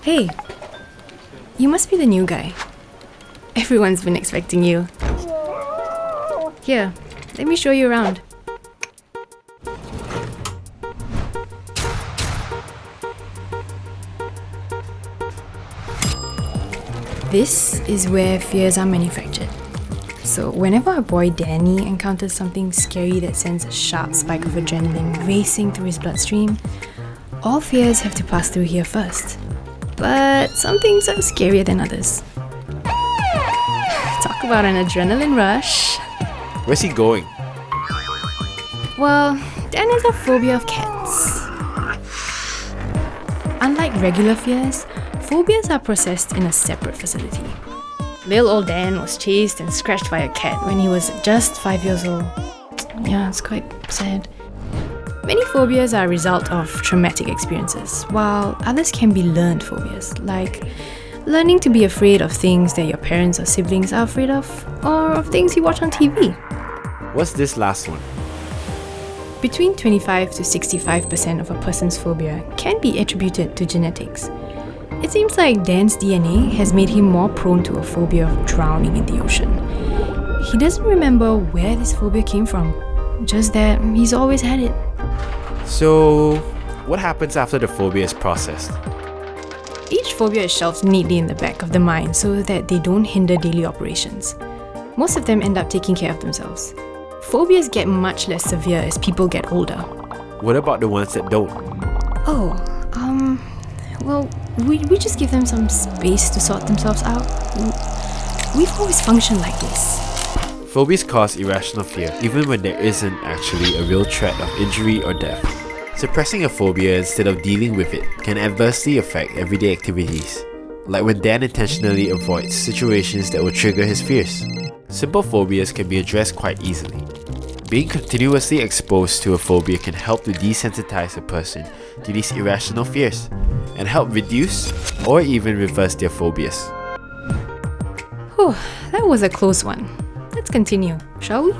Hey, you must be the new guy. Everyone's been expecting you. Here, let me show you around. This is where fears are manufactured. So whenever our boy Danny encounters something scary that sends a sharp spike of adrenaline racing through his bloodstream, all fears have to pass through here first. But some things are scarier than others. Talk about an adrenaline rush. Where's he going? Well, Dan has a phobia of cats. Unlike regular fears, phobias are processed in a separate facility. Little old Dan was chased and scratched by a cat when he was just 5 years old. Yeah, it's quite sad. Many phobias are a result of traumatic experiences, while others can be learned phobias, like learning to be afraid of things that your parents or siblings are afraid of, or of things you watch on TV. What's this last one? Between 25 to 65% of a person's phobia can be attributed to genetics. It seems like Dan's DNA has made him more prone to a phobia of drowning in the ocean. He doesn't remember where this phobia came from, just that he's always had it. So, what happens after the phobia is processed? Each phobia is shelved neatly in the back of the mind so that they don't hinder daily operations. Most of them end up taking care of themselves. Phobias get much less severe as people get older. What about the ones that don't? Well, we just give them some space to sort themselves out. We've always functioned like this. Phobias cause irrational fear even when there isn't actually a real threat of injury or death. Suppressing a phobia instead of dealing with it can adversely affect everyday activities, like when Dan intentionally avoids situations that will trigger his fears. Simple phobias can be addressed quite easily. Being continuously exposed to a phobia can help to desensitize a person to these irrational fears and help reduce or even reverse their phobias. Whew, that was a close one. Let's continue, shall we?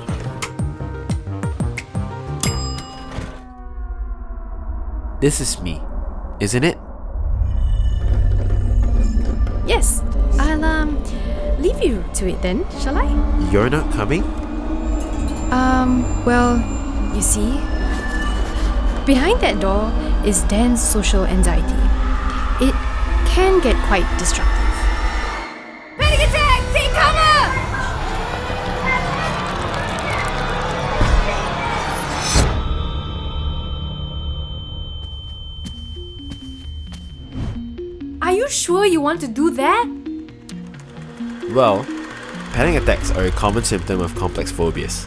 This is me, isn't it? Yes, I'll leave you to it then, shall I? You're not coming? Well, you see, behind that door is Dan's social anxiety. It can get quite destructive. Panic attack! Take cover! Are you sure you want to do that? Well, panic attacks are a common symptom of complex phobias,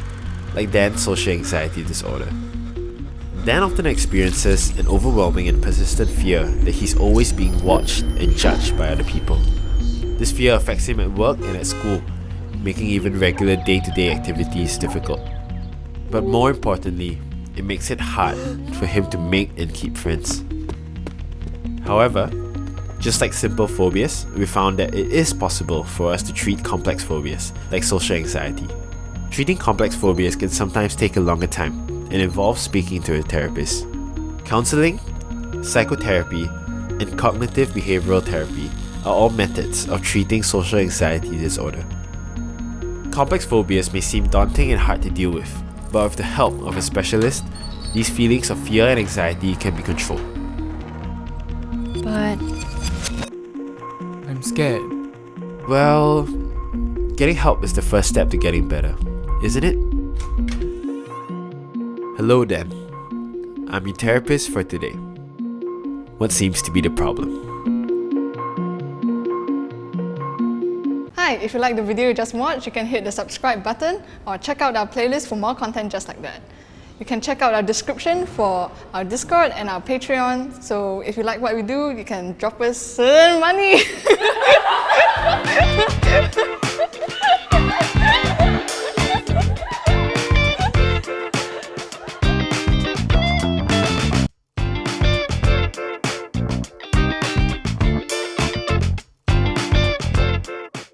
like Dan's social anxiety disorder. Dan often experiences an overwhelming and persistent fear that he's always being watched and judged by other people. This fear affects him at work and at school, making even regular day-to-day activities difficult. But more importantly, it makes it hard for him to make and keep friends. However, just like simple phobias, we found that it is possible for us to treat complex phobias, like social anxiety. Treating complex phobias can sometimes take a longer time and involves speaking to a therapist. Counseling, psychotherapy, and cognitive behavioral therapy are all methods of treating social anxiety disorder. Complex phobias may seem daunting and hard to deal with, but with the help of a specialist, these feelings of fear and anxiety can be controlled. But I'm scared. Well, getting help is the first step to getting better, isn't it? Hello Dan, I'm your therapist for today. What seems to be the problem? Hi, if you like the video you just watched, you can hit the subscribe button or check out our playlist for more content just like that. You can check out our description for our Discord and our Patreon. So if you like what we do, you can drop us some money.